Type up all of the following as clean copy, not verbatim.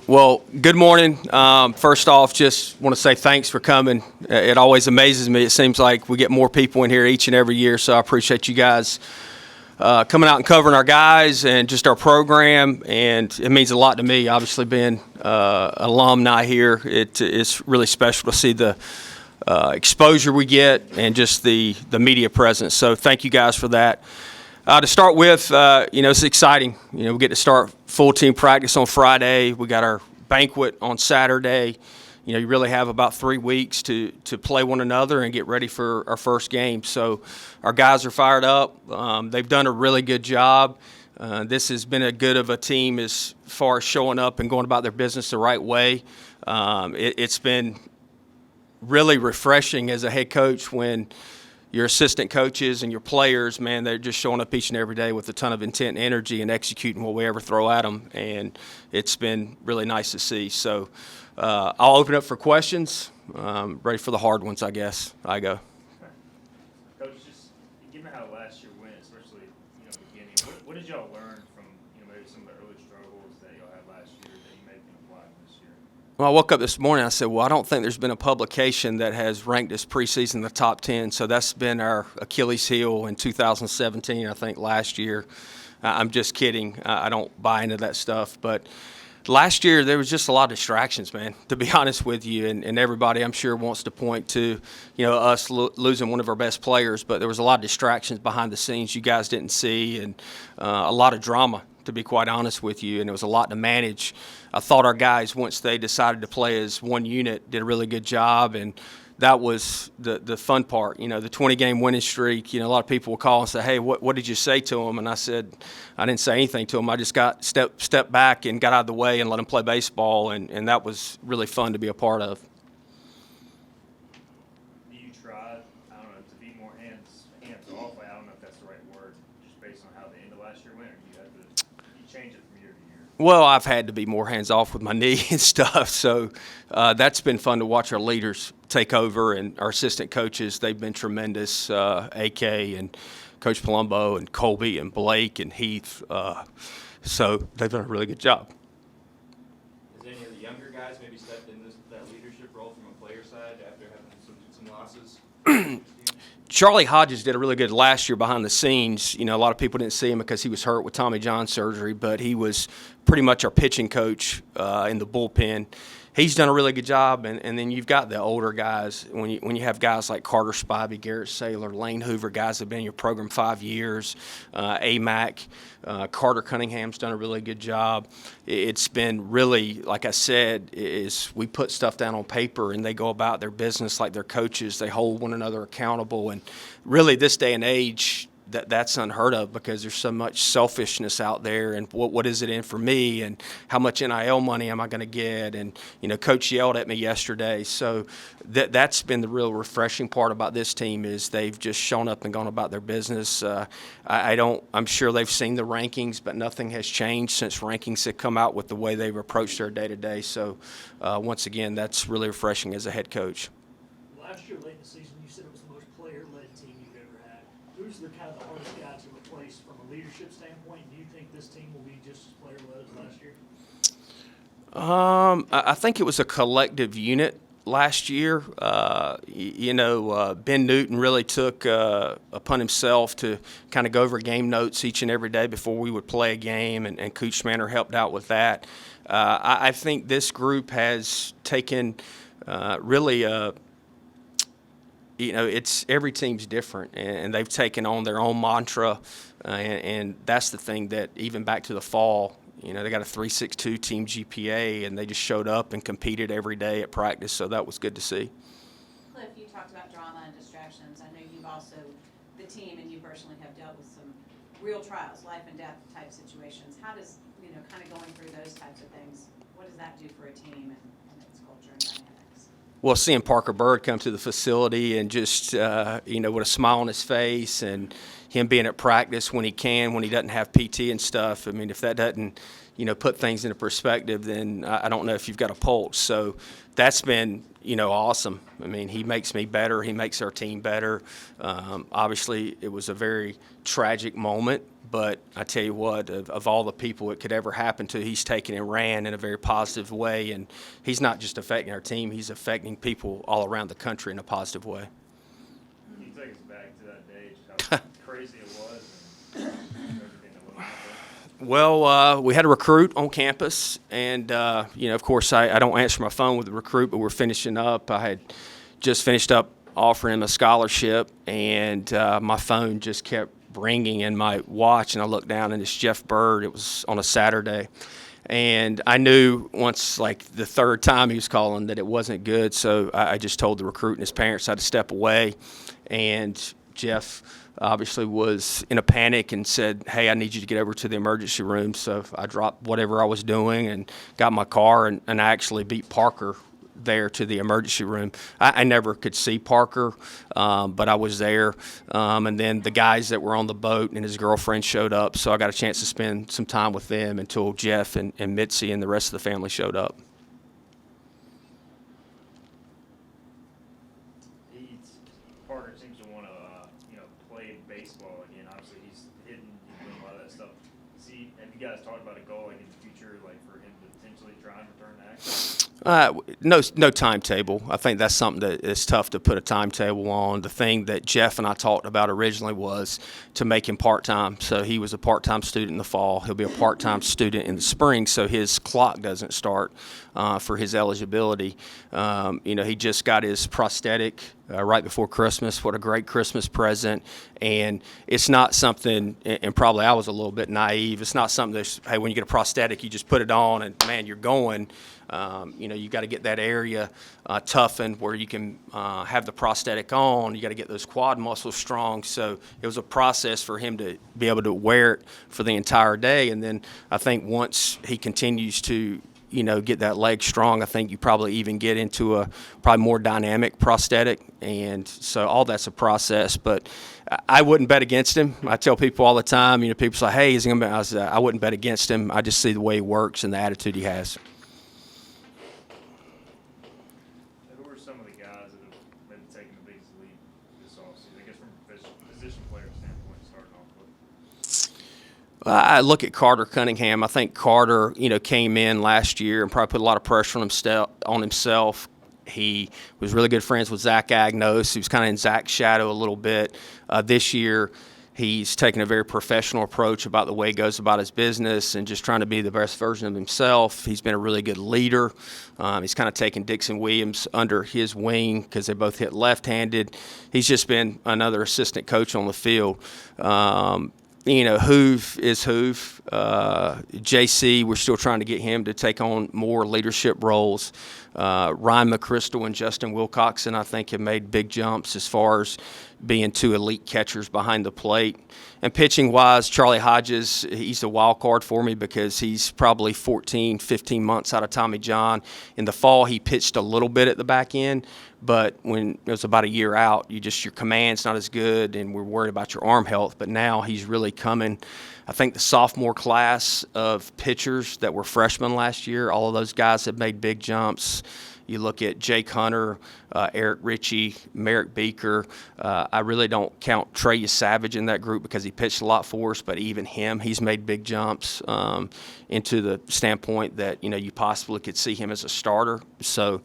Well, good morning. First off, just want to say thanks for coming. It always amazes me. It seems like we get more people in here each and every year, so I appreciate you guys coming out and covering our guys and just our program, and it means a lot to me. Obviously, being alumni here, it's really special to see the exposure we get and just the media presence. So thank you guys for that. To start with, it's exciting. We get to start full team practice on Friday. We got our banquet on Saturday. You really have about 3 weeks to play one another and get ready for our first game. So our guys are fired up. They've done a really good job. This has been a good of a team as far as showing up and going about their business the right way. It's been really refreshing as a head coach when your assistant coaches and your players, man, they're just showing up each and every day with a ton of intent and energy and executing what we ever throw at them. And it's been really nice to see. So I'll open up for questions. Ready for the hard ones, I guess. I go. Coach, just given how last year went, especially beginning, what did y'all learn from maybe some of the early struggles that y'all had last year that you maybe can apply this year? Well, I woke up this morning, I said, well, I don't think there's been a publication that has ranked this preseason in the top 10, so that's been our Achilles heel in 2017, I think, last year. I'm just kidding. I don't buy into that stuff, but last year there was just a lot of distractions, man, to be honest with you, and everybody, I'm sure, wants to point to, us losing one of our best players, but there was a lot of distractions behind the scenes you guys didn't see, and a lot of drama, to be quite honest with you, and it was a lot to manage. I thought our guys, once they decided to play as one unit, did a really good job, and that was the fun part. The 20-game winning streak, a lot of people will call and say, hey, what did you say to them? And I said, I didn't say anything to them. I just got stepped back and got out of the way and let them play baseball, and that was really fun to be a part of. Do you try, I don't know, to be more hands off? I don't know if that's the right word, just based on how the end of last year went, or you change it from year to year? Well, I've had to be more hands-off with my knee and stuff, so that's been fun to watch our leaders take over, and our assistant coaches, they've been tremendous, AK and Coach Palumbo and Colby and Blake and Heath, so they've done a really good job. Has any of the younger guys maybe stepped into that leadership role from a player side after having some losses? Charlie Hodges did a really good last year behind the scenes. A lot of people didn't see him because he was hurt with Tommy John surgery, but he was pretty much our pitching coach in the bullpen. He's done a really good job, and then you've got the older guys. When you have guys like Carter Spivey, Garrett Saylor, Lane Hoover, guys that have been in your program 5 years, AMAC, Carter Cunningham's done a really good job. It's been really, like I said, is we put stuff down on paper and they go about their business like they're coaches. They hold one another accountable, and really this day and age, that's unheard of because there's so much selfishness out there, and what is it in for me, and how much NIL money am I going to get, and Coach yelled at me yesterday. So that's been the real refreshing part about this team is they've just shown up and gone about their business. I'm sure they've seen the rankings, but nothing has changed since rankings have come out with the way they've approached their day-to-day. So once again, that's really refreshing as a head coach. Last year, late in the season, you said it was the most player-led team you've ever had. Who's the kind of the hardest guy to replace from a leadership standpoint? Do you think this team will be just as player-led as last year? I think it was a collective unit last year. Ben Newton really took upon himself to kind of go over game notes each and every day before we would play a game, and Coach Manor helped out with that. I think this group has taken really it's every team's different, and they've taken on their own mantra, and that's the thing that even back to the fall, they got a 3.62 team GPA, and they just showed up and competed every day at practice, so that was good to see. Cliff, you talked about drama and distractions. I know you've also, the team and you personally have dealt with some real trials, life and death type situations. How does, kind of going through those types of things, what does that do for a team and its culture and dynamics? Well, seeing Parker Bird come to the facility and just, with a smile on his face, and him being at practice when he can, when he doesn't have PT and stuff, I mean, if that doesn't, put things into perspective, then I don't know if you've got a pulse. So that's been, awesome. I mean, he makes me better. He makes our team better. Obviously, it was a very tragic moment, But I tell you what, of all the people it could ever happen to, he's taken and ran in a very positive way. And he's not just affecting our team, he's affecting people all around the country in a positive way. Can you take us back to that day, just how crazy it was and everything that went on there? Well, we had a recruit on campus, and, of course, I don't answer my phone with the recruit, but we're finishing up. I had just finished up offering him a scholarship, and my phone just kept ringing in my watch, and I looked down, and it's Jeff Bird. It was on a Saturday. And I knew once, like, the third time he was calling that it wasn't good, so I just told the recruit and his parents I had to step away. And Jeff obviously was in a panic and said, hey, I need you to get over to the emergency room. So I dropped whatever I was doing and got in my car, and I actually beat Parker there to the emergency room. I never could see Parker, but I was there. And then the guys that were on the boat and his girlfriend showed up, so I got a chance to spend some time with them until Jeff and Mitzi and the rest of the family showed up. Parker seems to want to, play baseball again. Obviously, he's hitting, he's doing a lot of that stuff. Have you guys talked about a goal like in the future, like for him to potentially try and return to action? No timetable. I think that's something that is tough to put a timetable on. The thing that Jeff and I talked about originally was to make him part-time. So he was a part-time student in the fall. He'll be a part-time student in the spring, so his clock doesn't start for his eligibility. He just got his prosthetic right before Christmas. What a great Christmas present. And it's not something, and probably I was a little bit naive, it's not something that's, hey, when you get a prosthetic, you just put it on and, man, you're going. You got to get that area toughened where you can have the prosthetic on. You got to get those quad muscles strong. So it was a process for him to be able to wear it for the entire day. And then I think once he continues to get that leg strong, I think you probably even get into a probably more dynamic prosthetic. And so all that's a process. But I wouldn't bet against him. I tell people all the time, people say, hey, is he going to be? I wouldn't bet against him. I just see the way he works and the attitude he has. Who are some of the guys that have maybe taken the biggest leap this offseason? I guess from a position player standpoint, starting off with. I look at Carter Cunningham. I think Carter, came in last year and probably put a lot of pressure on himself. He was really good friends with Zach Agnos. He was kind of in Zach's shadow a little bit. This year, he's taken a very professional approach about the way he goes about his business and just trying to be the best version of himself. He's been a really good leader. He's kind of taken Dixon Williams under his wing because they both hit left-handed. He's just been another assistant coach on the field. Hoove is Hoove. JC, we're still trying to get him to take on more leadership roles. Ryan McChrystal and Justin Wilcoxon, I think, have made big jumps as far as being two elite catchers behind the plate. And pitching-wise, Charlie Hodges, he's a wild card for me because he's probably 14, 15 months out of Tommy John. In the fall, he pitched a little bit at the back end, but when it was about a year out, your command's not as good, and we're worried about your arm health. But now he's really coming. I think the sophomore class of pitchers that were freshmen last year, all of those guys have made big jumps. You look at Jake Hunter, Eric Ritchie, Merrick Beaker. I really don't count Trey Savage in that group because he pitched a lot for us, but even him, he's made big jumps into the standpoint that, you possibly could see him as a starter. So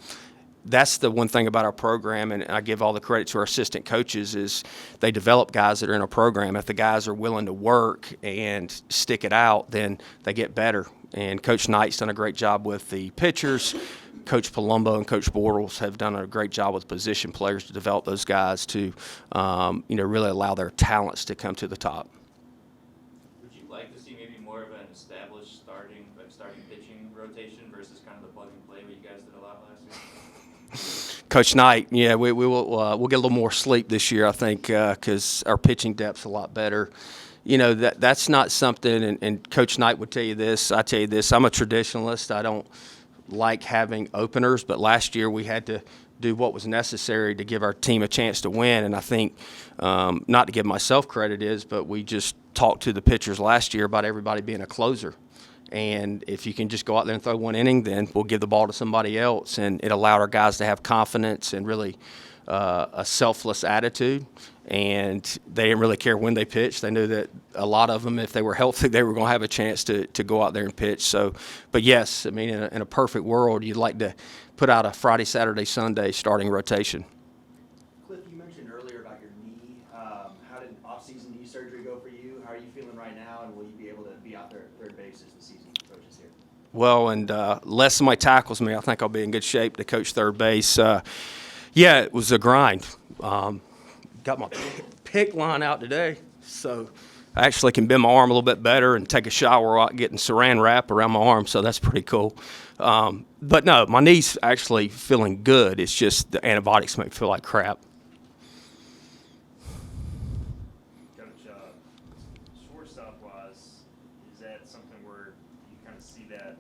that's the one thing about our program, and I give all the credit to our assistant coaches, is they develop guys that are in a program. If the guys are willing to work and stick it out, then they get better. And Coach Knight's done a great job with the pitchers. Coach Palumbo and Coach Bortles have done a great job with position players to develop those guys to, really allow their talents to come to the top. Would you like to see maybe more of an established starting pitching rotation versus kind of the plug and play what you guys did a lot last year? Coach Knight, yeah, we'll get a little more sleep this year, I think, because our pitching depth's a lot better. That's not something, and Coach Knight would tell you this, I tell you this, I'm a traditionalist. I don't like having openers, but last year we had to do what was necessary to give our team a chance to win. And I think, not to give myself credit but we just talked to the pitchers last year about everybody being a closer. And if you can just go out there and throw one inning, then we'll give the ball to somebody else. And it allowed our guys to have confidence and really a selfless attitude, and they didn't really care when they pitched. They knew that a lot of them, if they were healthy, they were going to have a chance to go out there and pitch. So, but yes, I mean, in a perfect world, you'd like to put out a Friday, Saturday, Sunday starting rotation. Cliff, you mentioned earlier about your knee. How did off-season knee surgery go for you? How are you feeling right now, and will you be able to be out there at third base as the season approaches here? Well, and less somebody tackles me, I think I'll be in good shape to coach third base. Yeah, it was a grind. Got my pick line out today, so I actually can bend my arm a little bit better and take a shower without getting saran wrap around my arm, so that's pretty cool. But no, my knee's actually feeling good. It's just the antibiotics make me feel like crap. Coach, shortstop-wise, is that something where you kind of see that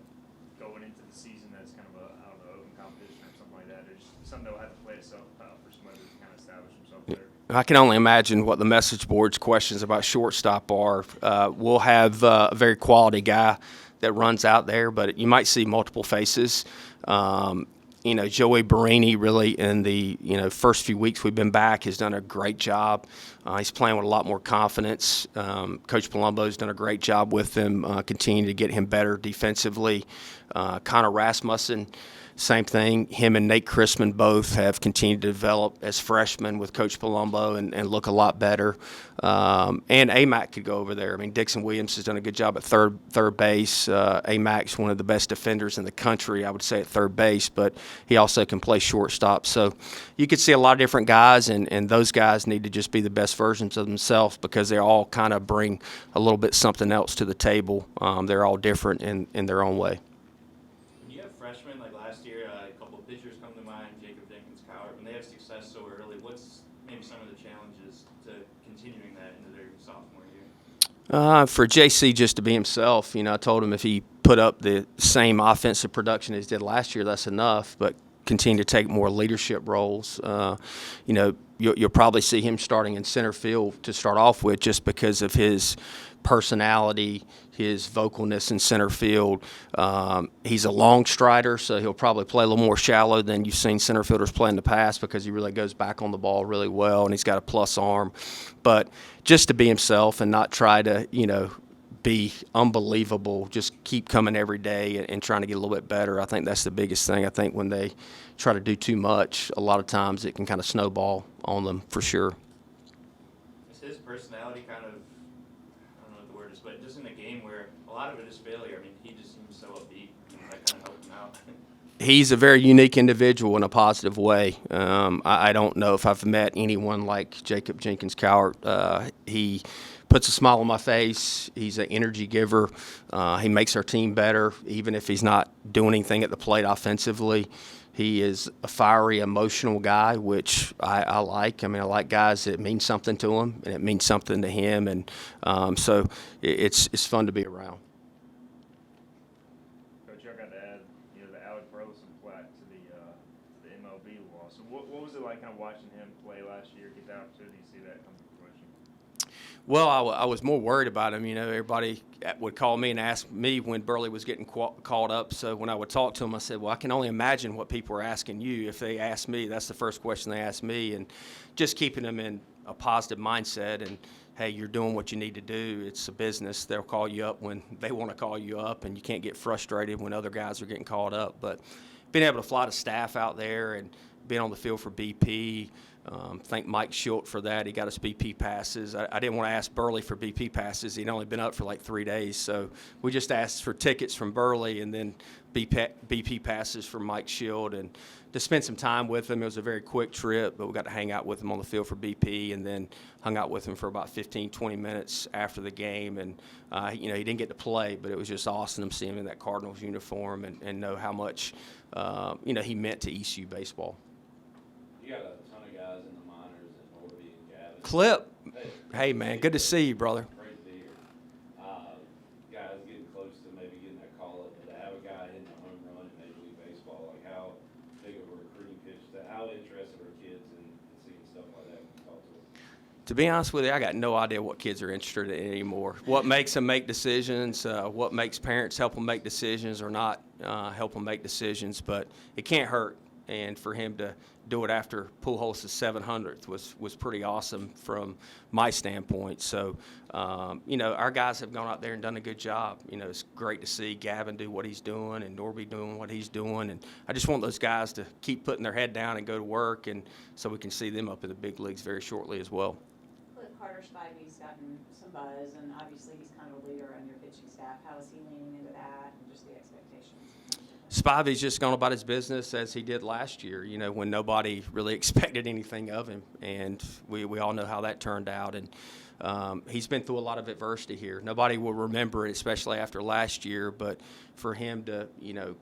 going into the season as kind of a, I don't know, open competition or something like that? Or just something that will have to play itself out for somebody to kind of establish himself there? I can only imagine what the message board's questions about shortstop are. We'll have a very quality guy that runs out there, but you might see multiple faces. Joey Barini really in the first few weeks we've been back has done a great job. He's playing with a lot more confidence. Coach Palumbo's done a great job with him, continuing to get him better defensively. Connor Rasmussen, same thing. Him and Nate Chrisman both have continued to develop as freshmen with Coach Palumbo and look a lot better. And AMAC could go over there. I mean, Dixon Williams has done a good job at third base. AMAC's one of the best defenders in the country, I would say, at third base, but he also can play shortstop. So you could see a lot of different guys, and those guys need to just be the best versions of themselves because they all kind of bring a little bit something else to the table. They're all different in their own way. When you have freshmen, like last year, a couple of pitchers come to mind, Jacob Jenkins, Cowart, when they have success so early, what's maybe some of the challenges to continuing that into their sophomore year? For JC just to be himself, I told him if he put up the same offensive production as he did last year, that's enough, but continue to take more leadership roles. You'll probably see him starting in center field to start off with just because of his personality, his vocalness in center field. He's a long strider, so he'll probably play a little more shallow than you've seen center fielders play in the past because he really goes back on the ball really well, and he's got a plus arm. But just to be himself and not try to, be unbelievable, just keep coming every day and trying to get a little bit better. I think that's the biggest thing. I think when they try to do too much, a lot of times it can kind of snowball on them for sure. Is his personality kind of, I don't know what the word is, but just in a game where a lot of it is failure, I mean, he just seems so upbeat, and that kind of helped him out. He's a very unique individual in a positive way. I don't know if I've met anyone like Jacob Jenkins Cowart. He puts a smile on my face. He's an energy giver. He makes our team better, even if he's not doing anything at the plate offensively. He is a fiery, emotional guy, which I like. I mean, I like guys that mean something to him, and it means something to him. And so it's fun to be around. Coach, y'all got to add, the Alec Burleson plaque to the MLB law. So what was it like kind of watching him play last year, get the opportunity to see that come to fruition? Well, I was more worried about him. Everybody would call me and ask me when Burley was getting called up. So when I would talk to him, I said, well, I can only imagine what people are asking you. If they ask me, that's the first question they ask me. And just keeping them in a positive mindset and, hey, you're doing what you need to do. It's a business. They'll call you up when they want to call you up, and you can't get frustrated when other guys are getting called up. But being able to fly the staff out there and being on the field for BP, thank Mike Schilt for that. He got us BP passes. I didn't want to ask Burley for BP passes. He'd only been up for like 3 days. So we just asked for tickets from Burley and then BP passes from Mike Schilt and to spend some time with him. It was a very quick trip, but we got to hang out with him on the field for BP and then hung out with him for about 15, 20 minutes after the game. And, he didn't get to play, but it was just awesome to see him in that Cardinals uniform and know how much, he meant to ECU baseball. You got a ton of guys in the minors and Norby and Gavin. Clip. Hey, man, good to see you, brother. Great to hear. Guys getting close to maybe getting that call up, but to have a guy hitting a home run in Major League Baseball, like how big of a recruiting pitch is that? How interested are kids in seeing stuff like that when you talk to them? To be honest with you, I got no idea what kids are interested in anymore. What makes them make decisions, what makes parents help them make decisions or not help them make decisions, but it can't hurt. and for him to do it after Pujols' 700th was pretty awesome from my standpoint. So, our guys have gone out there and done a good job. It's great to see Gavin do what he's doing and Norby doing what he's doing, and I just want those guys to keep putting their head down and go to work, and so we can see them up in the big leagues very shortly as well. Carter Spivey's gotten some buzz, and obviously he's kind of a leader on your pitching staff. How is he leaning into that and just the expectations? Spivey's just gone about his business as he did last year, when nobody really expected anything of him, and we all know how that turned out. And he's been through a lot of adversity here. Nobody will remember it, especially after last year, but for him to,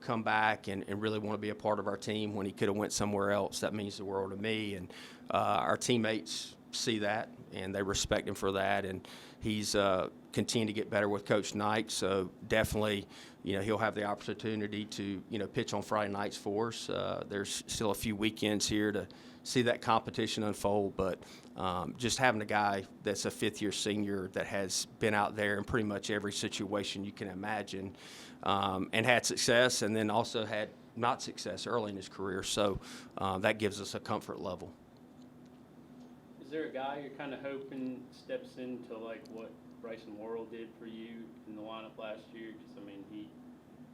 come back and really want to be a part of our team when he could have went somewhere else, that means the world to me. And our teammates see that, and they respect him for that, and he's continued to get better with Coach Knight, so definitely, he'll have the opportunity to, pitch on Friday nights for us. There's still a few weekends here to see that competition unfold, but just having a guy that's a fifth-year senior that has been out there in pretty much every situation you can imagine, and had success, and then also had not success early in his career, so that gives us a comfort level. Is there a guy you're kind of hoping steps into like what Bryson Worrell did for you in the lineup last year? Because, he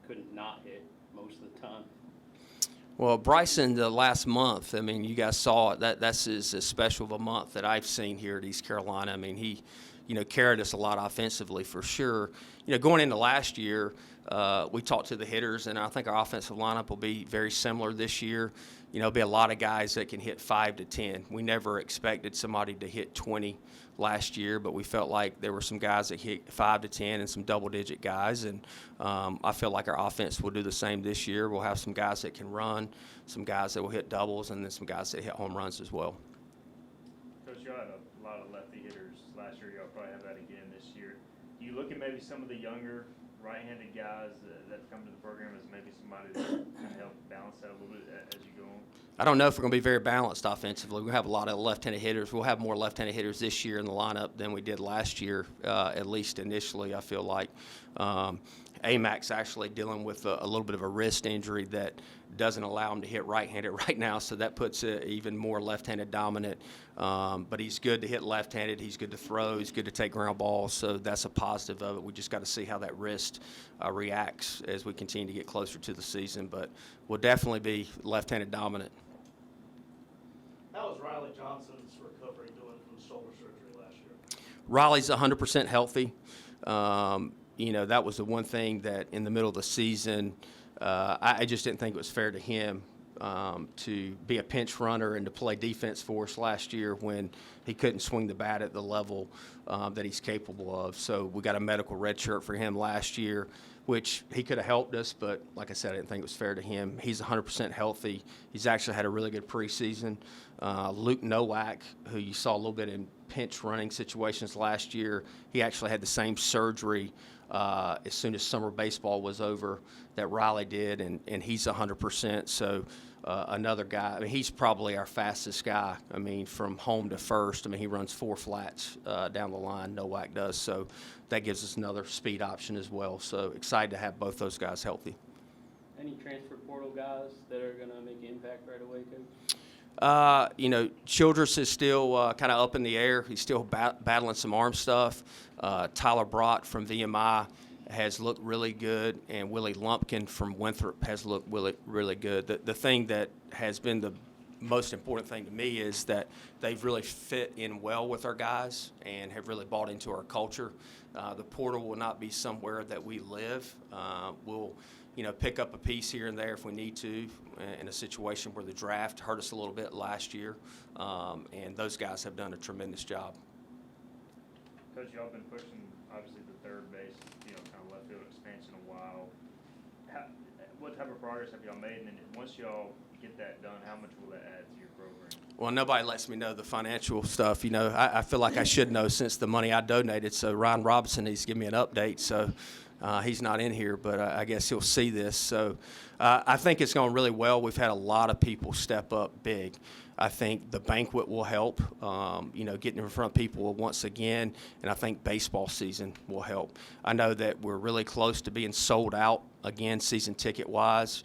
couldn't not hit most of the time. Well, Bryson, the last month, you guys saw it. That's as special of a month that I've seen here at East Carolina. He, carried us a lot offensively for sure. Going into last year, we talked to the hitters, and I think our offensive lineup will be very similar this year. There'll be a lot of guys that can hit 5 to 10. We never expected somebody to hit 20 last year, but we felt like there were some guys that hit 5 to 10 and some double-digit guys, and I feel like our offense will do the same this year. We'll have some guys that can run, some guys that will hit doubles, and then some guys that hit home runs as well. Coach, you had a lot of lefty hitters last year. Y'all probably have that again this year. Do you look at maybe some of the younger right-handed guys that come to the program as maybe somebody that can help balance that a little bit as you go on? I don't know if we're going to be very balanced offensively. We have a lot of left-handed hitters. We'll have more left-handed hitters this year in the lineup than we did last year, at least initially, I feel like. Amac's actually dealing with a little bit of a wrist injury that doesn't allow him to hit right-handed right now, so that puts even more left-handed dominant. But he's good to hit left-handed. He's good to throw. He's good to take ground balls, so that's a positive of it. We just got to see how that wrist reacts as we continue to get closer to the season, but we'll definitely be left-handed dominant. How is Riley Johnson's recovery doing from shoulder surgery last year? Riley's 100% healthy. That was the one thing that in the middle of the season, I just didn't think it was fair to him to be a pinch runner and to play defense for us last year when he couldn't swing the bat at the level that he's capable of. So we got a medical red shirt for him last year, which he could have helped us, but like I said, I didn't think it was fair to him. He's 100% healthy. He's actually had a really good preseason. Luke Nowak, who you saw a little bit in pinch running situations last year, he actually had the same surgery as soon as summer baseball was over that Riley did, and he's 100%. So another guy, he's probably our fastest guy. From home to first, he runs 4 flats down the line, Nowak does. So that gives us another speed option as well. So excited to have both those guys healthy. Any transfer portal guys that are going to make an impact right away, Coach? Childress is still kind of up in the air. He's still battling some arm stuff. Tyler Brott from VMI has looked really good, and Willie Lumpkin from Winthrop has looked really, really good. The thing that has been the most important thing to me is that they've really fit in well with our guys and have really bought into our culture. The portal will not be somewhere that we live. We'll pick up a piece here and there if we need to in a situation where the draft hurt us a little bit last year, and those guys have done a tremendous job. Coach, y'all been pushing, obviously, the third base, kind of left field expansion a while. What type of progress have y'all made? And then once y'all get that done, how much will that add to your program? Well, nobody lets me know the financial stuff. I feel like I should know since the money I donated, so Ryan Robinson needs to give me an update. So he's not in here, but I guess he'll see this. So I think it's going really well. We've had a lot of people step up big. I think the banquet will help, getting in front of people once again, and I think baseball season will help. I know that we're really close to being sold out again season ticket-wise.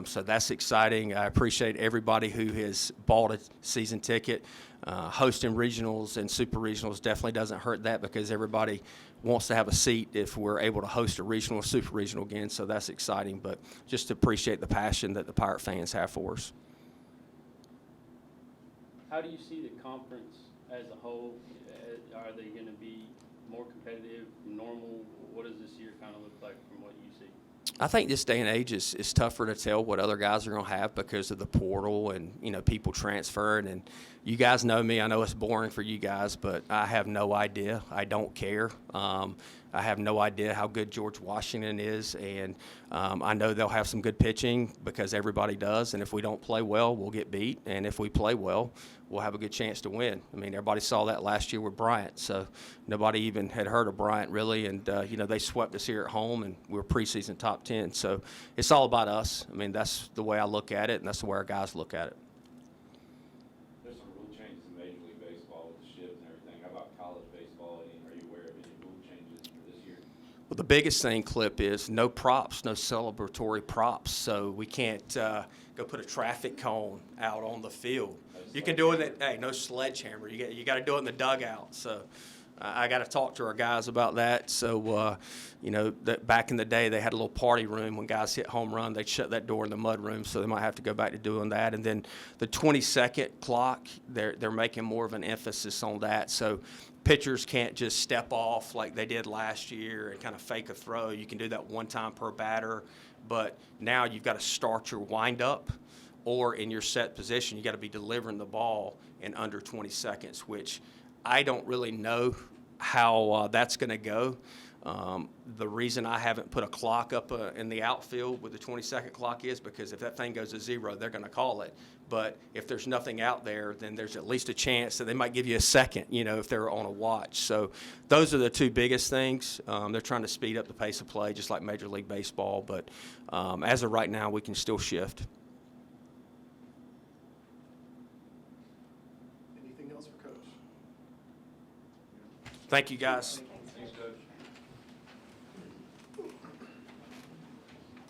So that's exciting. I appreciate everybody who has bought a season ticket. Hosting regionals and super regionals definitely doesn't hurt that, because everybody wants to have a seat if we're able to host a regional or super regional again. So that's exciting. But just to appreciate the passion that the Pirate fans have for us. How do you see the conference as a whole? Are they going to be more competitive, normal? What does this year kind of look like from what you see? I think this day and age is tougher to tell what other guys are going to have because of the portal and, people transferring. And you guys know me. I know it's boring for you guys, but I have no idea. I don't care. I have no idea how good George Washington is, and I know they'll have some good pitching because everybody does. And if we don't play well, we'll get beat. And if we play well, we'll have a good chance to win. I mean, everybody saw that last year with Bryant, so nobody even had heard of Bryant really. And they swept us here at home, and we were preseason top 10. So it's all about us. I mean, that's the way I look at it, and that's the way our guys look at it. There's some rule changes in Major League Baseball with the shift and everything. How about college baseball? Are you aware of any rule changes for this year? Well, the biggest thing, Clip, is no props, no celebratory props. So we can't go put a traffic cone out on the field. You can do it. No sledgehammer. You got to do it in the dugout. So I got to talk to our guys about that. So that back in the day they had a little party room when guys hit home run. They'd shut that door in the mud room. So they might have to go back to doing that. And then the 20-second clock, they're making more of an emphasis on that. So pitchers can't just step off like they did last year and kind of fake a throw. You can do that one time per batter, but now you've got to start your windup, or in your set position, you got to be delivering the ball in under 20 seconds, which I don't really know how that's going to go. The reason I haven't put a clock up in the outfield with the 20-second clock is because if that thing goes to zero, they're going to call it. But if there's nothing out there, then there's at least a chance that they might give you a second, if they're on a watch. So those are the two biggest things. They're trying to speed up the pace of play, just like Major League Baseball. But as of right now, we can still shift. Anything else for Coach? Thank you, guys.